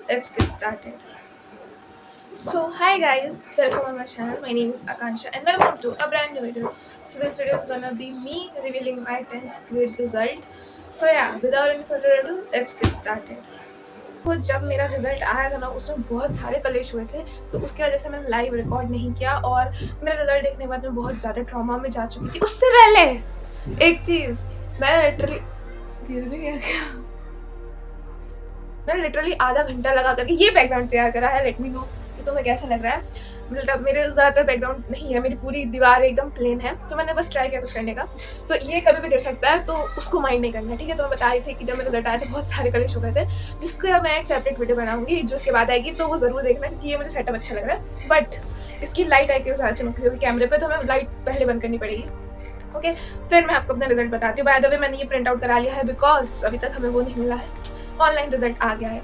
let's get started. So, hi guys, welcome on my channel. My name is Akansha and welcome to a brand new video. So, this video is gonna be me revealing my 10th grade result. So, yeah, without any further ado, let's get started. तो जब मेरा result आया था ना उसमें बहुत सारे कलेश हुए थे, तो उसकी वजह से मैंने लाइव रिकॉर्ड नहीं किया और मेरा रिजल्ट देखने के बाद मैं बहुत ज़्यादा ट्रॉमा में जा चुकी थी। उससे पहले एक चीज़, मैं लिटरली गिर भी गया क्या? मैंने लिटरली आधा घंटा लगा करके ये बैकग्राउंड तैयार करा है। लेट मी नो कि तुम्हें कैसा लग रहा है। मतलब मेरे ज़्यादातर बैकग्राउंड नहीं है, मेरी पूरी दीवार एकदम प्लेन है, तो मैंने बस ट्राई किया कुछ करने का। तो ये कभी भी गिर सकता है, तो उसको माइंड नहीं करना, ठीक है। तो मैं बता रही थी कि जब मेरे रिजल्ट आए थे बहुत सारे कलेश हो गए थे, जिसका मैं एक सेपरेट वीडियो बनाऊंगी जो उसके बाद आएगी, तो वो ज़रूर देखना क्योंकि ये मुझे सेटअप अच्छा लग रहा है। बट इसकी लाइट आई के साथ चमक रही होगी कैमरे पे, तो हमें लाइट पहले बंद करनी पड़ेगी। ओके, फिर मैं आपको अपना रिजल्ट बताती हूँ। बाय द वे मैंने ये प्रिंट आउट करा लिया है बिकॉज अभी तक हमें वो नहीं मिला है, ऑनलाइन रिजल्ट आ गया है।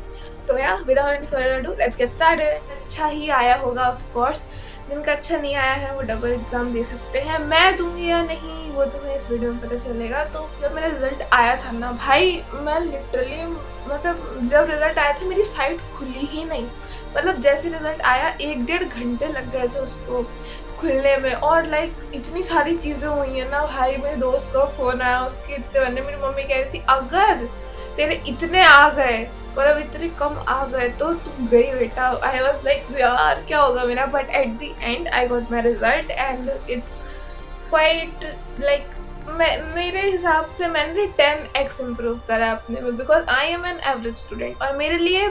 तो यार without any further ado let's get started. अच्छा ही आया होगा ऑफ कोर्स, जिनका अच्छा नहीं आया है वो डबल एग्जाम दे सकते हैं। मैं दूंगी या नहीं वो तुम्हें इस वीडियो में पता चलेगा। तो जब मेरा रिजल्ट आया था ना भाई, मैं लिटरली मतलब जब रिजल्ट आया था मेरी साइट खुली ही नहीं। मतलब जैसे रिजल्ट आया 1-1.5 घंटे लग गए थे उसको खुलने में, और लाइक इतनी सारी चीज़ें हुई हैं ना भाई। मेरे दोस्त का फ़ोन आया, उसके इतने बने, मेरी मम्मी कह रही थी अगर तेरे इतने आ गए, मतलब इतने कम आ गए तो तुम गई बेटा। आई वॉज लाइक यार क्या होगा मेरा। But at the and I got my result and it's quite like मेरे हिसाब से मैंने 10x इम्प्रूव करा अपने में, because I am an average student. और मेरे लिए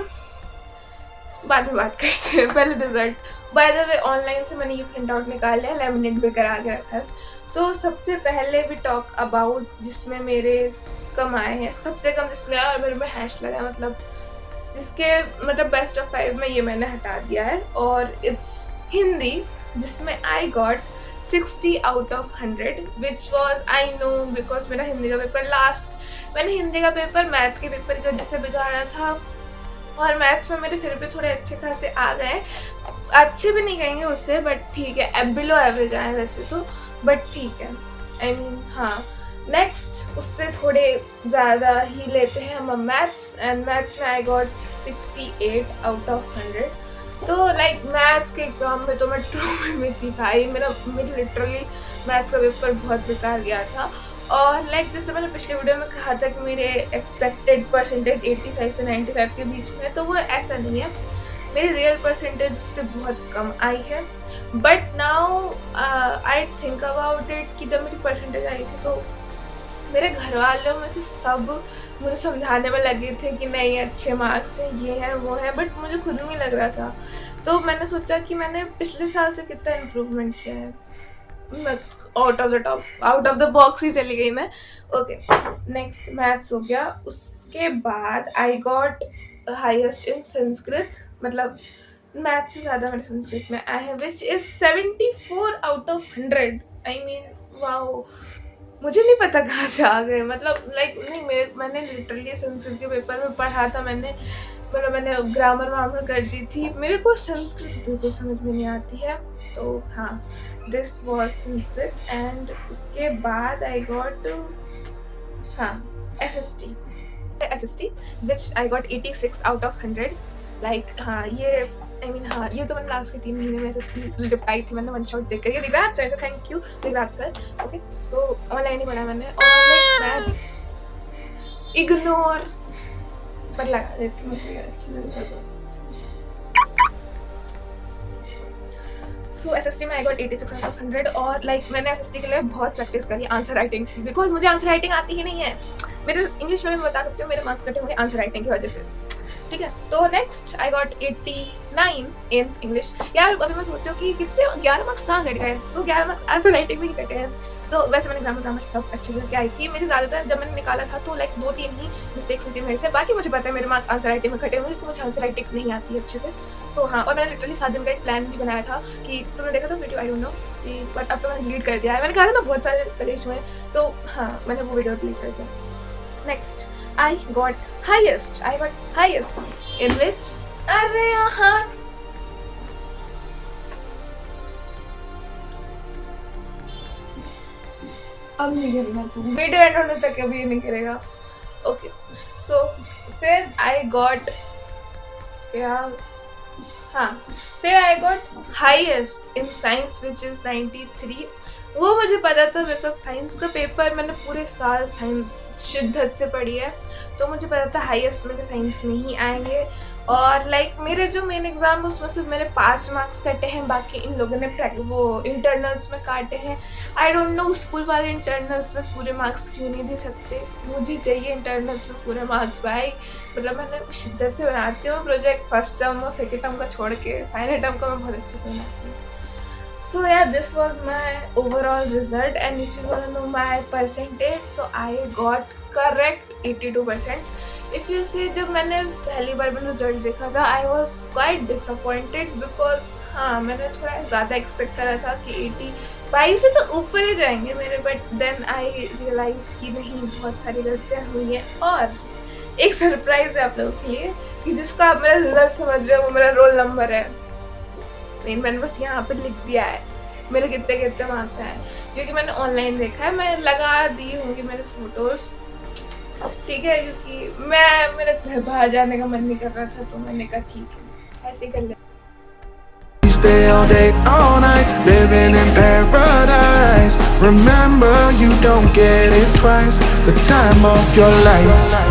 बाद में बात करते हैं, पहले result. By the way online से मैंने ये प्रिंट आउट निकाल लिया, लेमिनेट भी करा के रखा है। तो सबसे पहले भी टॉक अबाउट जिसमें मेरे कम आए हैं, सबसे कम जिसमें आया और मेरे में हैश लगा, मतलब जिसके मतलब बेस्ट ऑफ 5 में ये मैंने हटा दिया है। और इट्स हिंदी, जिसमें I got 60 out of 100 which was I know because मेरा हिंदी का पेपर मैंने हिंदी का पेपर मैथ्स के पेपर की वजह से बिगाड़ा था, और मैथ्स में मेरे फिर भी थोड़े अच्छे खासे आ गए। अच्छे भी नहीं कहेंगे उससे, बट ठीक है, बिलो एवरेज आए वैसे तो, बट ठीक है। आई मीन हाँ, नेक्स्ट उससे थोड़े ज़्यादा ही लेते हैं हम मैथ्स, एंड मैथ्स में आई गॉट 68 आउट ऑफ 100। तो लाइक मैथ्स के एग्ज़ाम में तो मैं ट्रॉमे में थी भाई। मेरी लिटरली मैथ्स का पेपर बहुत बेकार गया था। और लाइक जैसे मैंने पिछले वीडियो में कहा था कि मेरे एक्सपेक्टेड परसेंटेज 85 से 95 के बीच में है, तो वो ऐसा नहीं है। मेरी रियल परसेंटेज उससे बहुत कम आई है। But now I think about it कि जब मेरी परसेंटेज आई थी तो मेरे घर वालों में से सब मुझे समझाने में लगे थे कि नहीं अच्छे मार्क्स हैं, ये हैं वो हैं, बट मुझे खुद नहीं लग रहा था। तो मैंने सोचा कि मैंने पिछले साल से कितना इम्प्रूवमेंट किया है। मैं आउट ऑफ द बॉक्स ही चली गई मैं। ओके, नेक्स्ट मैथ्स हो गया। उसके बाद I got highest in Sanskrit, मतलब मैथ्स से ज़्यादा मेरे संस्कृत में आए हैं, which is 74 out of 100। I mean wow, मुझे नहीं पता कहाँ से आ गए। मतलब लाइक नहीं, मैंने लिटरली संस्कृत के पेपर में पढ़ा था, मैंने ग्रामर वामर कर दी थी। मेरे को संस्कृत बिल्कुल समझ में नहीं आती है। तो हाँ, दिस वॉज संस्कृत। एंड उसके बाद आई गॉट हाँ S S T which I got 86 out of 100। Like हाँ ये हाँ ये तो मैंने लास्ट के 3 महीने में एस निपटाई थी। मैंने वन शॉट देख कर, ये Digraj sir, thank you Digraj sir. Okay, so online ही पढ़ा मैंने। और लाइक मैथ्स इग्नोर पर लगा देती हूँ, मुझे अच्छा लगता है। सो एस में आई गॉट 86 आउट ऑफ 100। और लाइक मैंने एस के लिए बहुत प्रैक्टिस करी आंसर राइटिंग की, बिकॉज मुझे आंसर राइटिंग आती ही नहीं है। मेरे इंग्लिश में भी बता सकती हूँ मेरे मार्क्स कटे होंगे आंसर राइटिंग की वजह से, ठीक है। तो next I got 89 in English. यार अभी मैं सोच रही हूँ कि कितने 11 मार्क्स कहाँ कट गए, तो 11 मार्क्स आंसर राइटिंग में ही कटे हैं। तो वैसे मैंने ग्रामर सब अच्छे से आई थी। मेरी ज़्यादातर जब मैंने निकाला था तो लाइक 2-3 ही मिस्टेक्स हुई थी मेरे से। बाकी मुझे पता है मेरे मार्क्स आंसर राइटिंग में कटे हुए, क्योंकि मुझे आंसर राइटिंग नहीं आती है अच्छे से। सो हाँ, और मैंने लिटरली 7 दिन का एक प्लान भी बनाया था कि तुमने देखा था वीडियो, आई डोंट नो कि, बट अब तो मैंने डिलीट कर दिया है। मैंने कहा था ना बहुत सारे कलेश हुए, तो हाँ मैंने वो वीडियो डिलीट कर दिया। Next I got highest in which, अरे यहाँ अब नहीं गिरना, तू वीडियो एंड होने तक अभी नहीं गिरेगा। ओके, सो फिर आई गॉट क्या, हाँ, फिर I got highest in science which is 93। वो मुझे पता था बिकॉज साइंस का पेपर मैंने पूरे साल साइंस शिद्दत से पढ़ी है, तो मुझे पता था हाईएस्ट मेरे साइंस में ही आएंगे। और लाइक मेरे जो मेन एग्ज़ाम है उसमें सिर्फ मैंने 5 मार्क्स कटे हैं, बाकी इन लोगों ने वो इंटरनल्स में काटे हैं। आई डोंट नो स्कूल वाले इंटरनल्स में पूरे मार्क्स क्यों नहीं दे सकते, मुझे चाहिए इंटरनल्स में पूरे मार्क्स भाई। मतलब मैंने शिद्दत से बनाती हूँ प्रोजेक्ट, फर्स्ट टर्म और सेकेंड टर्म का छोड़ के, फाइनल टर्म का मैं बहुत अच्छे से बनाती हूँ। So yeah, this was my overall result, and if you want to know my percentage, so I got correct 82%. If you see, जब मैंने पहली बार मैंने रिजल्ट देखा था I was quite disappointed because हाँ मैंने थोड़ा ज़्यादा एक्सपेक्ट करा था कि 85 से तो ऊपर ही जाएंगे मेरे, बट देन आई रियलाइज़ कि नहीं, बहुत सारी गलतियाँ हुई हैं। और एक सरप्राइज़ है आप लोगों के लिए कि जिसका आप मेरा रिजल्ट समझ रहे हो वो मेरा रोल नंबर है। नहीं, मैंने बस यहाँ पे लिख दिया है मेरे कितने कितने मार्क्स आए, क्योंकि मैंने ऑनलाइन देखा है, मैं लगा दी होंगी मेरे फोटोज, ठीक है, क्योंकि मेरे घर बाहर जाने का मन नहीं कर रहा था, तो मैंने कहा ठीक है ऐसे ही कर ले। Stay all day, all night, living in paradise. Remember, you don't get it twice. The time of your life.